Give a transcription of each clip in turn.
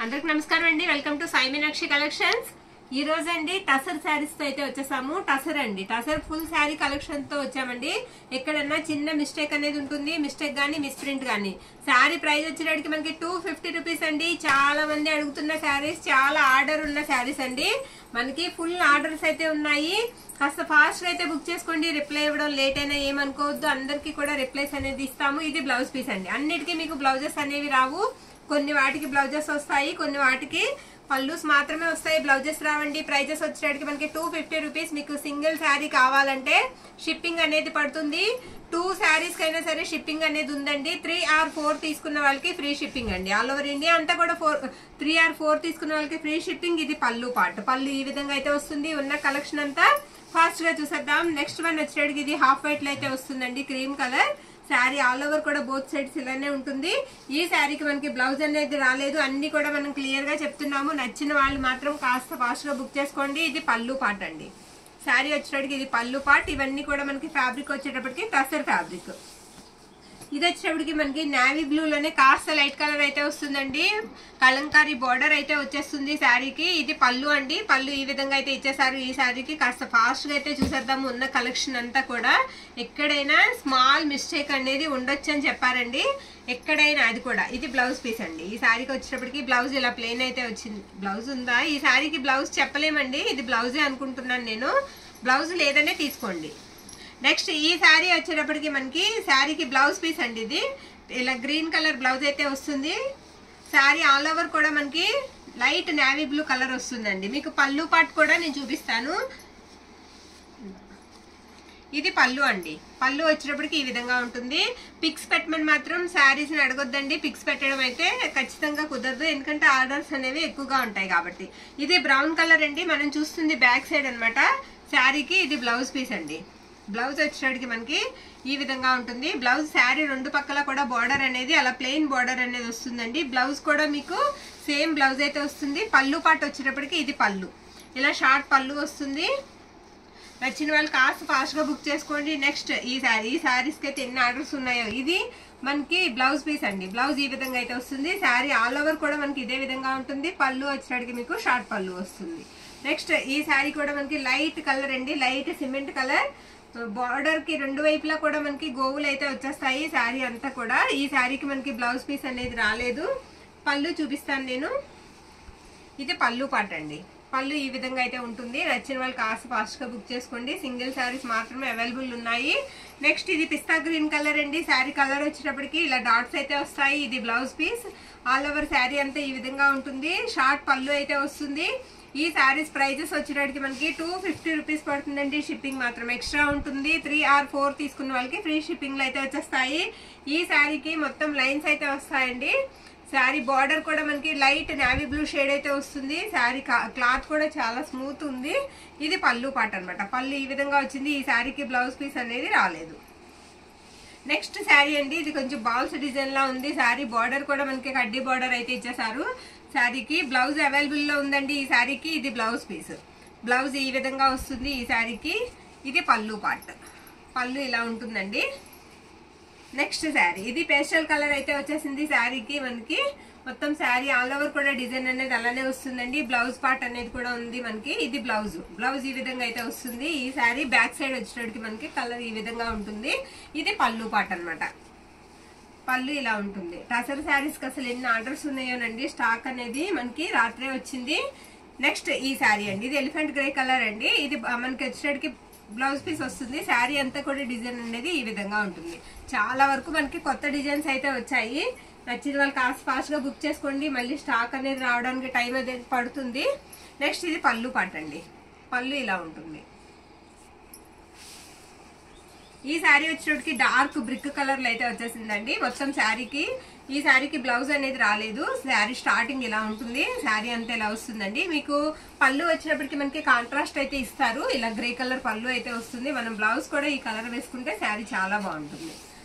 అందరికి నమస్కారం అండి. Welcome to Sai Meenakshi collections. ఈ రోజు అండి టసర్ శారీస్ తో అయితే వచ్చేసాము. టసర్ అండి, టసర్ ఫుల్ శారీ కలెక్షన్ తో వచ్చామండి. ఎక్కడన్నా చిన్న మిస్టేక్ అనేది ఉంటుంది, మిస్టేక్ గానీ మిస్ప్రింట్ గానీ. శారీ ప్రైస్ వచ్చేటికి మనకి 250 రూపీస్ అండి. చాలా మంది అడుగుతున్న శారీస్, చాలా ఆర్డర్ ఉన్న శారీస్ అండి. మనకి ఫుల్ ఆర్డర్స్ అయితే ఉన్నాయి. కాస్త ఫాస్ట్ గా అయితే బుక్ చేసుకోండి. రిప్లై ఇవ్వడం లేట్ అయినా ఏమనుకోవద్దు, అందరికి కూడా రిప్లైస్ అనేది ఇస్తాము. ఇది బ్లౌజ్ పీస్ అండి. అన్నిటికీ మీకు బ్లౌజెస్ అనేవి రావు. కొన్ని వాటికి బ్లౌజెస్ వస్తాయి, కొన్ని వాటికి పల్లూస్ మాత్రమే వస్తాయి, బ్లౌజెస్ రావండి. ప్రైజెస్ వచ్చేటికి మనకి 250 రూపీస్. మీకు సింగిల్ శారీ కావాలంటే షిప్పింగ్ అనేది పడుతుంది. 2 శారీస్ కైనా సరే షిప్పింగ్ అనేది ఉందండి. 3 or 4 తీసుకున్న వాళ్ళకి ఫ్రీ షిప్పింగ్ అండి. ఆల్ ఓవర్ ఇండియా అంతా కూడా 3 or 4 తీసుకున్న వాళ్ళకి ఫ్రీ షిప్పింగ్. ఇది పళ్ళు పార్ట్. పళ్ళు ఈ విధంగా అయితే వస్తుంది. ఉన్న కలెక్షన్ అంతా ఫాస్ట్ గా చూసేద్దాం. నెక్స్ట్ వన్ వచ్చేటికి ఇది హాఫ్ వైట్ లో అయితే వస్తుందండి, cream colour sari. All over కూడా బోత్ సైడ్స్ ఇలానే ఉంటుంది. ఈ శారీకి మనకి బ్లౌజ్ అనేది రాలేదు, అన్ని కూడా మనం క్లియర్ గా చెప్తున్నాము. నచ్చిన వాళ్ళు మాత్రం కాస్త ఫాస్ట్ గా బుక్ చేసుకోండి. ఇది పళ్ళు పార్ట్ అండి. శారీ వచ్చేటప్పటికి ఇది పళ్ళు పార్ట్. ఇవన్నీ కూడా మనకి ఫ్యాబ్రిక్ వచ్చేటప్పటికి టసర్ ఫ్యాబ్రిక్. ఇది వచ్చేటప్పటికి మనకి నావీ బ్లూ లోనే కాస్త లైట్ కలర్ అయితే వస్తుందండి. కలంకారీ బార్డర్ అయితే వచ్చేస్తుంది శారీకి. ఇది పళ్ళు అండి. పళ్ళు ఈ విధంగా అయితే ఇచ్చేసారు ఈ శారీకి. కాస్త ఫాస్ట్ గా అయితే చూసేద్దాము ఉన్న కలెక్షన్ అంతా కూడా. ఎక్కడైనా స్మాల్ మిస్టేక్ అనేది ఉండొచ్చు అని చెప్పారండి, ఎక్కడైనా అది కూడా. ఇది బ్లౌజ్ పీస్ అండి. ఈ శారీకి వచ్చేటప్పటికి బ్లౌజ్ ఇలా ప్లెయిన్ అయితే వచ్చింది. బ్లౌజ్ ఉందా ఈ శారీకి? బ్లౌజ్ చెప్పలేమండి, ఇది బ్లౌజే అనుకుంటున్నాను నేను. బ్లౌజ్ లేదనే తీసుకోండి. నెక్స్ట్ ఈ శారీ వచ్చేటప్పటికి మనకి శారీకి బ్లౌజ్ పీస్ అండి. ఇది ఇలా గ్రీన్ కలర్ బ్లౌజ్ అయితే వస్తుంది. శారీ ఆల్ ఓవర్ కూడా మనకి లైట్ నేవీ బ్లూ కలర్ వస్తుందండి. మీకు పళ్ళు పార్ట్ కూడా నేను చూపిస్తాను. ఇది పళ్ళు అండి. పళ్ళు వచ్చేటప్పటికి ఈ విధంగా ఉంటుంది. పిక్స్ పెట్టమని మాత్రం శారీస్ ని అడగొద్దండి. పిక్స్ పెట్టడం అయితే ఖచ్చితంగా కుదరదు, ఎందుకంటే ఆర్డర్స్ అనేవి ఎక్కువగా ఉంటాయి కాబట్టి. ఇది బ్రౌన్ కలర్ అండి. మనం చూస్తుంది బ్యాక్ సైడ్ అనమాట శారీకి. ఇది బ్లౌజ్ పీస్ అండి. బ్లౌజ్ వచ్చేటికి మనకి ఈ విధంగా ఉంటుంది. బ్లౌజ్ శారీ రెండు పక్కల కూడా బార్డర్ అనేది అలా ప్లెయిన్ బార్డర్ అనేది వస్తుందండి. బ్లౌజ్ కూడా మీకు సేమ్ బ్లౌజ్ అయితే వస్తుంది. పళ్ళు పార్ట్ వచ్చేటప్పటికి ఇది పళ్ళు, ఇలా షార్ట్ పళ్ళు వస్తుంది. నచ్చిన వాళ్ళు కాస్త ఫాస్ట్ గా బుక్ చేసుకోండి. నెక్స్ట్ ఈ శారీస్ కి అయితే ఎన్ని ఆర్డర్స్ ఉన్నాయో. ఇది మనకి బ్లౌజ్ పీస్ అండి. బ్లౌజ్ ఈ విధంగా అయితే వస్తుంది. శారీ ఆల్ ఓవర్ కూడా మనకి ఇదే విధంగా ఉంటుంది. పళ్ళు వచ్చేటికి మీకు షార్ట్ పళ్ళు వస్తుంది. నెక్స్ట్ ఈ శారీ కూడా మనకి లైట్ కలర్ అండి, లైట్ సిమెంట్ కలర్. బార్డర్ కి రెండు వైపులా కూడా మనకి గోవులు అయితే వచ్చేస్తాయి శారీ అంతా కూడా. ఈ శారీకి మనకి బ్లౌజ్ పీస్ అనేది రాలేదు. పళ్ళు చూపిస్తాను నేను. ఇది పళ్ళు పార్ట్ అండి. పళ్ళు ఈ విధంగా అయితే ఉంటుంది. నచ్చిన వాళ్ళు కాస్త ఫాస్ట్ గా బుక్ చేసుకోండి. సింగిల్ శారీస్ మాత్రమే అవైలబుల్ ఉన్నాయి. నెక్స్ట్ ఇది పిస్తా గ్రీన్ కలర్ అండి. శారీ కలర్ వచ్చేటప్పటికి ఇలా డాట్స్ అయితే వస్తాయి. ఇది blouse piece. All over sari అంతా ఈ విధంగా ఉంటుంది. షార్ట్ పళ్ళు అయితే వస్తుంది. ఈ శారీస్ ప్రైజెస్ వచ్చేటప్పటికి మనకి 250 రూపీస్ పడుతుందండి. షిప్పింగ్ మాత్రం ఎక్స్ట్రా ఉంటుంది. 3 or 4 తీసుకున్న వాళ్ళకి ఫ్రీ షిప్పింగ్ లో అయితే వచ్చేస్తాయి. ఈ శారీకి మొత్తం లైన్స్ అయితే వస్తాయండి. శారీ బార్డర్ కూడా మనకి లైట్ నావీ బ్లూ షేడ్ అయితే వస్తుంది. శారీ క్లాత్ కూడా చాలా స్మూత్ ఉంది. ఇది పళ్ళు పార్ట్ అనమాట. పళ్ళు ఈ విధంగా వచ్చింది. ఈ శారీకి బ్లౌజ్ పీస్ అనేది రాలేదు. నెక్స్ట్ శారీ అండి. ఇది కొంచెం బాల్స్ డిజైన్ లా ఉంది. శారీ బార్డర్ కూడా మనకి కడ్డీ బార్డర్ అయితే ఇచ్చేసారు. శారీకి బ్లౌజ్ అవైలబుల్ లో ఉందండి. ఈ శారీకి ఇది బ్లౌజ్ పీస్. బ్లౌజ్ ఈ విధంగా వస్తుంది ఈ శారీకి. ఇది పళ్ళు పార్ట్. పళ్ళు ఇలా ఉంటుందండి. నెక్స్ట్ శారీ ఇది పేస్టల్ కలర్ అయితే వచ్చేసింది శారీకి. మనకి మొత్తం శారీ ఆల్ ఓవర్ కూడా డిజైన్ అనేది అలానే వస్తుందండి. బ్లౌజ్ పార్ట్ అనేది కూడా ఉంది మనకి. ఇది బ్లౌజ్. బ్లౌజ్ ఈ విధంగా అయితే వస్తుంది. ఈ శారీ బ్యాక్ సైడ్ వచ్చేటప్పటికి మనకి కలర్ ఈ విధంగా ఉంటుంది. ఇది పళ్ళు పార్ట్ అనమాట. పళ్ళు ఇలా ఉంటుంది. టసర్ శారీస్ కి అసలు ఎన్ని ఆర్డర్స్ ఉన్నాయోనండి. స్టాక్ అనేది మనకి రాత్రే వచ్చింది. నెక్స్ట్ ఈ శారీ అండి. ఇది ఎలిఫెంట్ గ్రే కలర్ అండి. ఇది మనకి వచ్చేటికి బ్లౌజ్ పీస్ వస్తుంది. శారీ అంతా కూడా డిజైన్ అనేది ఈ విధంగా ఉంటుంది. చాలా వరకు మనకి కొత్త డిజైన్స్ అయితే వచ్చాయి. నచ్చిన వాళ్ళు కాస్త ఫాస్ట్ గా బుక్ చేసుకోండి. మళ్ళీ స్టాక్ అనేది రావడానికి టైం అనేది పడుతుంది. నెక్స్ట్ ఇది పళ్ళు పార్ట్ అండి. పళ్ళు ఇలా ఉంటుంది. ఈ శారీ వచ్చేటికి డార్క్ బ్రిక్ కలర్ లో అయితే వచ్చేసిందండి మొత్తం శారీకి. ఈ శారీకి బ్లౌజ్ అనేది రాలేదు. శారీ స్టార్టింగ్ ఇలా ఉంటుంది. శారీ అంతా ఇలా వస్తుందండి. మీకు పళ్ళు వచ్చినప్పటికి మనకి కాంట్రాస్ట్ అయితే ఇస్తారు. ఇలా గ్రే కలర్ పళ్ళు అయితే వస్తుంది. మనం బ్లౌజ్ కూడా ఈ కలర్ వేసుకుంటే శారీ చాలా బాగుంటుంది.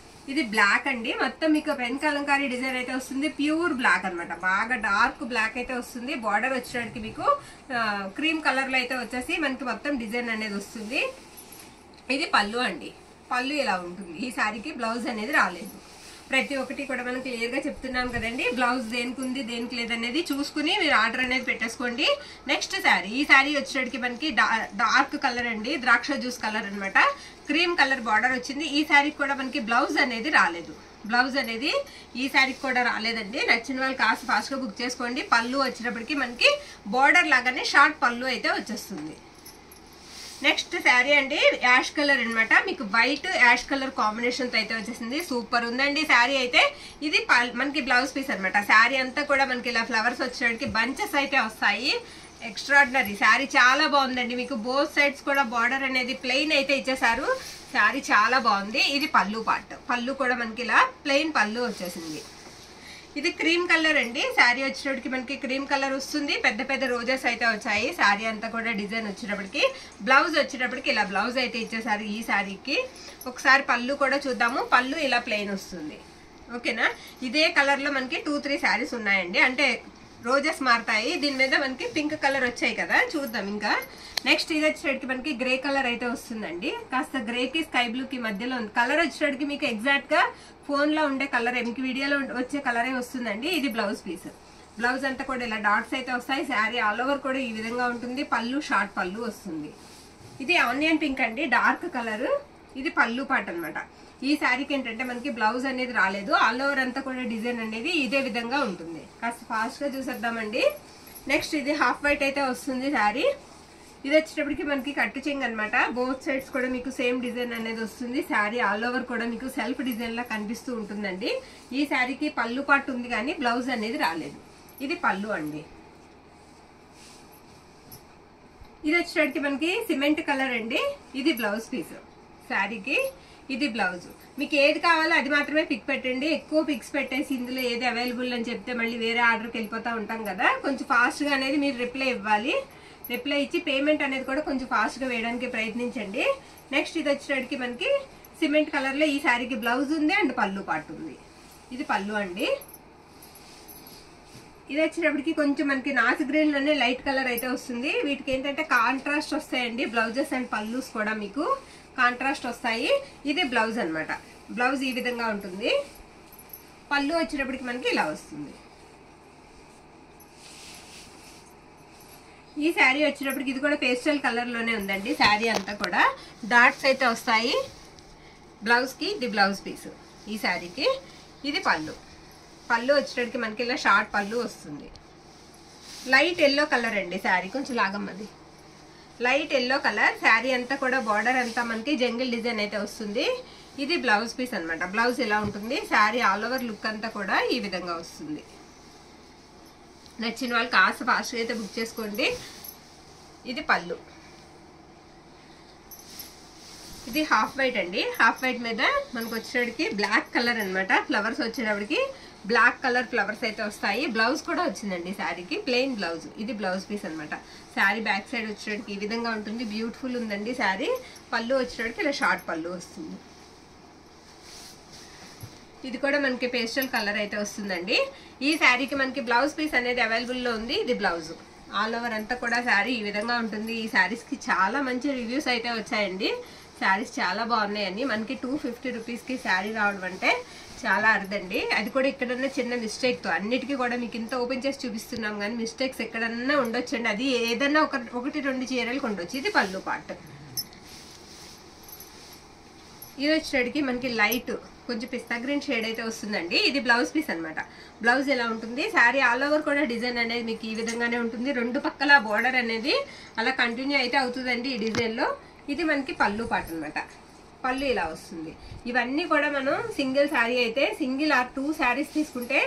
ఇది బ్లాక్ అండి. మొత్తం మీకు పెన్ కలంకారీ డిజైన్ అయితే వస్తుంది. ప్యూర్ బ్లాక్ అనమాట. బాగా డార్క్ బ్లాక్ అయితే వస్తుంది. బార్డర్ వచ్చేటికి మీకు క్రీమ్ కలర్ లో అయితే వచ్చేసి మనకి మొత్తం డిజైన్ అనేది వస్తుంది. ఇది పళ్ళు అండి. పళ్ళు ఇలా ఉంటుంది. ఈ శారీకి బ్లౌజ్ అనేది రాలేదు. ప్రతి ఒక్కటి కూడా మనం క్లియర్ గా చెప్తున్నాం కదండి. బ్లౌజ్ దేనికి ఉంది దేనికి లేదనేది చూసుకుని మీరు ఆర్డర్ అనేది పెట్టేసుకోండి. నెక్స్ట్ శారీ, ఈ శారీ వచ్చేటికి మనకి డార్క్ కలర్ అండి, ద్రాక్ష జ్యూస్ కలర్ అన్నమాట. క్రీమ్ కలర్ బార్డర్ వచ్చింది. ఈ శారీకి కూడా మనకి బ్లౌజ్ అనేది రాలేదు. బ్లౌజ్ అనేది ఈ శారీకి కూడా రాలేదండి. నచ్చిన వాళ్ళు కాస్త ఫాస్ట్ గా బుక్ చేసుకోండి. పళ్ళు వచ్చేటప్పటికి మనకి బార్డర్ లాగానే షార్ట్ పళ్ళు అయితే వచ్చేస్తుంది. నెక్స్ట్ శారీ అండి యాష్ కలర్ అన్నమాట. మీకు వైట్ యాష్ కలర్ కాంబినేషన్ తో అయితే వచ్చేసింది. సూపర్ ఉందండి శారీ అయితే. ఇది మనకి బ్లౌజ్ పీస్ అన్నమాట. శారీ అంతా కూడా మనకి ఇలా ఫ్లవర్స్ వచ్చేటికి బంచెస్ అయితే వస్తాయి. ఎక్స్ట్రాడినరీ శారీ, చాలా బాగుందండి. మీకు బోత్ సైడ్స్ కూడా బార్డర్ అనేది ప్లెయిన్ అయితే ఇచ్చేసారు. శారీ చాలా బాగుంది. ఇది పళ్ళు పార్ట్. పళ్ళు కూడా మనకి ఇలా ప్లెయిన్ పళ్ళు వచ్చేసింది. ఇది క్రీమ్ కలర్ అండి. శారీ వచ్చేటప్పటికి మనకి క్రీమ్ కలర్ వస్తుంది. పెద్ద పెద్ద రోజెస్ అయితే వచ్చాయి. శారీ అంతా కూడా డిజైన్ వచ్చేటప్పటికి. బ్లౌజ్ వచ్చేటప్పటికి ఇలా బ్లౌజ్ అయితే ఇచ్చేసారు ఈ శారీకి. ఒకసారి పళ్ళు కూడా చూద్దాము. పళ్ళు ఇలా ప్లెయిన్ వస్తుంది. ఓకేనా. ఇదే కలర్ లో మనకి 2-3 శారీస్ ఉన్నాయండి. అంటే రోజెస్ మారుతాయి. దీని మీద మనకి పింక్ కలర్ వచ్చాయి కదా, చూద్దాం ఇంకా. నెక్స్ట్ ఇది వచ్చేటికి మనకి గ్రే కలర్ అయితే వస్తుందండి. కాస్త గ్రే కి స్కై బ్లూ కి మధ్యలో ఉంది. కలర్ వచ్చేటికి మీకు ఎగ్జాక్ట్ గా ఫోన్ లో ఉండే కలర్, మీకు వీడియోలో వచ్చే కలరే వస్తుందండి. ఇది బ్లౌజ్ పీస్. బ్లౌజ్ అంతా కూడా ఇలా డాట్స్ అయితే వస్తాయి. శారీ ఆల్ ఓవర్ కూడా ఈ విధంగా ఉంటుంది. పళ్ళు షార్ట్ పళ్ళు వస్తుంది. ఇది ఆనియన్ పింక్ అండి, డార్క్ కలర్. ఇది పళ్ళు పాట అన్నమాట. ఈ శారీకి ఏంటంటే మనకి బ్లౌజ్ అనేది రాలేదు. ఆల్ ఓవర్ అంతా కూడా డిజైన్ అనేది ఇదే విధంగా ఉంటుంది. కాస్త ఫాస్ట్ గా చూసేద్దామండి. నెక్స్ట్ ఇది హాఫ్ వైట్ అయితే వస్తుంది శారీ. ఇది వచ్చేటప్పటికి మనకి కట్టు చెంగు అనమాట. బోత్ సైడ్స్ కూడా మీకు సేమ్ డిజైన్ అనేది వస్తుంది. శారీ ఆల్ ఓవర్ కూడా మీకు సెల్ఫ్ డిజైన్ లా కనిపిస్తూ ఉంటుందండి. ఈ శారీకి పళ్ళు పాటు ఉంది కానీ బ్లౌజ్ అనేది రాలేదు. ఇది పళ్ళు అండి. ఇది వచ్చేటప్పటికి మనకి సిమెంట్ కలర్ అండి. ఇది బ్లౌజ్ పీస్ శారీకి. ఇది బ్లౌజ్. మీకు ఏది కావాలో అది మాత్రమే పిక్ పెట్టండి. ఎక్కువ పిక్స్ పెట్టేసి ఇందులో ఏది అవైలబుల్ అని చెప్తే మళ్ళీ వేరే ఆర్డర్కి వెళ్ళిపోతా ఉంటాం కదా. కొంచెం ఫాస్ట్ గా అనేది మీరు రిప్లై ఇవ్వాలి. రిప్లై ఇచ్చి పేమెంట్ అనేది కూడా కొంచెం ఫాస్ట్ గా వేయడానికి ప్రయత్నించండి. నెక్స్ట్ ఇది వచ్చేటప్పటికి మనకి సిమెంట్ కలర్ లో ఈ శారీకి బ్లౌజ్ ఉంది అండ్ పళ్ళు పాటు ఉంది. ఇది పళ్ళు అండి. ఇది వచ్చేటప్పటికి కొంచెం మనకి నాసు గ్రీన్ లోనే లైట్ కలర్ అయితే వస్తుంది. వీటికి ఏంటంటే కాంట్రాస్ట్ వస్తాయండి. బ్లౌజెస్ అండ్ పళ్ళుస్ కూడా మీకు కాంట్రాస్ట్ వస్తాయి. ఇది బ్లౌజ్ అన్నమాట. బ్లౌజ్ ఈ విధంగా ఉంటుంది. పళ్ళు వచ్చేటప్పటికి మనకి ఇలా వస్తుంది. ఈ శారీ వచ్చేటప్పటికి ఇది కూడా పేస్టల్ కలర్ లోనే ఉందండి. శారీ అంతా కూడా డాట్స్ అయితే వస్తాయి బ్లౌజ్ కి. ఇది బ్లౌజ్ పీస్ ఈ శారీకి. ఇది పళ్ళు. పళ్ళు వచ్చేటప్పటికి మనకి ఇలా షార్ట్ పళ్ళు వస్తుంది. లైట్ ఎల్లో కలర్ అండి శారీ. కొంచెం లాగమ్మది. లైట్ ఎల్లో కలర్ శారీ అంతా కూడా బార్డర్ అంతా మనకి జంగిల్ డిజైన్ అయితే వస్తుంది. ఇది బ్లౌజ్ పీస్ అన్నమాట. బ్లౌజ్ ఇలా ఉంటుంది. శారీ ఆల్ ఓవర్ లుక్ అంతా కూడా ఈ విధంగా వస్తుంది. నచ్చిన వాళ్ళు కాస్త ఫాస్ట్గా అయితే బుక్ చేసుకోండి. ఇది పళ్ళు. ఇది హాఫ్ వైట్ అండి. హాఫ్ వైట్ మీద మనకు వచ్చేటప్పటికి బ్లాక్ కలర్ అన్నమాట. ఫ్లవర్స్ వచ్చేటప్పటికి బ్లాక్ కలర్ ఫ్లవర్స్ అయితే వస్తాయి. బ్లౌజ్ కూడా వచ్చిందండి శారీకి, ప్లెయిన్ బ్లౌజ్. ఇది బ్లౌజ్ పీస్ అన్నమాట. శారీ బ్యాక్ సైడ్ వచ్చేటప్పటికి ఈ విధంగా ఉంటుంది. బ్యూటిఫుల్ ఉందండి శారీ. పళ్ళు వచ్చేటప్పటికి ఇలా షార్ట్ పళ్ళు వస్తుంది. ఇది కూడా మనకి పేస్టల్ కలర్ అయితే వస్తుందండి. ఈ శారీకి మనకి బ్లౌజ్ పీస్ అనేది అవైలబుల్ లో ఉంది. ఇది బ్లౌజ్. ఆల్ ఓవర్ అంతా కూడా శారీ ఈ విధంగా ఉంటుంది. ఈ శారీస్ కి చాలా మంచి రివ్యూస్ అయితే వచ్చాయండి. శారీస్ చాలా బాగున్నాయండి. మనకి 250 రూపీస్ కి శారీ రావడం అంటే చాలా అరుదండి. అది కూడా ఎక్కడన్నా చిన్న మిస్టేక్ తో. అన్నిటికీ కూడా మీకు ఇంత ఓపెన్ చేసి చూపిస్తున్నాం కానీ మిస్టేక్స్ ఎక్కడన్నా ఉండొచ్చండి. అది ఏదన్నా ఒకటి 2 చీరలు ఉండొచ్చు. ఇది పళ్ళు పార్ట్. ఇది వచ్చేటికి మనకి లైట్ కొంచెం పిస్తా గ్రీన్ షేడ్ అయితే వస్తుందండి. ఇది బ్లౌజ్ పీస్ అన్నమాట. బ్లౌజ్ ఎలా ఉంటుంది. శారీ ఆల్ ఓవర్ కూడా డిజైన్ అనేది మీకు ఈ విధంగానే ఉంటుంది. రెండు పక్కల బోర్డర్ అనేది అలా కంటిన్యూ అయితే అవుతుందండి ఈ డిజైన్ లో. ఇది మనకి పళ్ళు పాట అన్నమాట. పళ్ళు ఇలా వస్తుంది. ఇవన్నీ కూడా మనం సింగిల్ శారీ అయితే సింగిల్ ఆర్ 2 శారీస్ తీసుకుంటే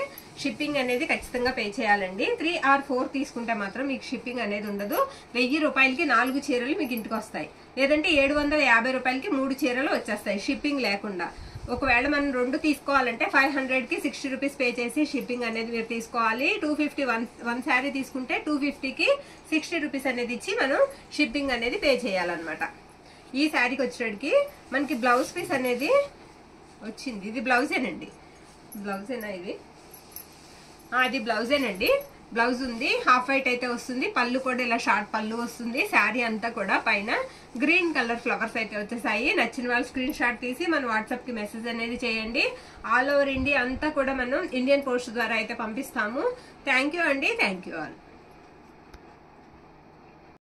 షిప్పింగ్ అనేది ఖచ్చితంగా పే చేయాలండి. 3 or 4 తీసుకుంటే మాత్రం మీకు షిప్పింగ్ అనేది ఉండదు. 1000 రూపాయలకి 4 చీరలు మీకు ఇంటికి వస్తాయి. లేదంటే 750 రూపాయలకి 3 చీరలు వచ్చేస్తాయి షిప్పింగ్ లేకుండా. ఒకవేళ మనం 2 తీసుకోవాలంటే 500కి 60 రూపీస్ పే చేసి షిప్పింగ్ అనేది మీరు తీసుకోవాలి. 250 వన్ శారీ తీసుకుంటే 250కి 60 రూపీస్ అనేది ఇచ్చి మనం షిప్పింగ్ అనేది పే చేయాలన్నమాట. ఈ శారీకి వచ్చేటికి మనకి బ్లౌజ్ పీస్ అనేది వచ్చింది. ఇది బ్లౌజేనండి. బ్లౌజేనా ఇది? అది బ్లౌజేనండి. బ్లౌజ్ ఉంది, హాఫ్ వైట్ అయితే వస్తుంది. పళ్ళు కూడా ఇలా షార్ట్ పళ్ళు వస్తుంది. శారీ అంతా కూడా పైన గ్రీన్ కలర్ ఫ్లవర్స్ అయితే వచ్చేసాయి. నచ్చిన వాళ్ళు స్క్రీన్ షాట్ తీసి మన వాట్సాప్ కి మెసేజ్ అనేది చేయండి. ఆల్ ఓవర్ ఇండియా అంతా కూడా మనం ఇండియన్ పోస్ట్ ద్వారా అయితే పంపిస్తాము. థ్యాంక్ యూ అండి. Thank you all.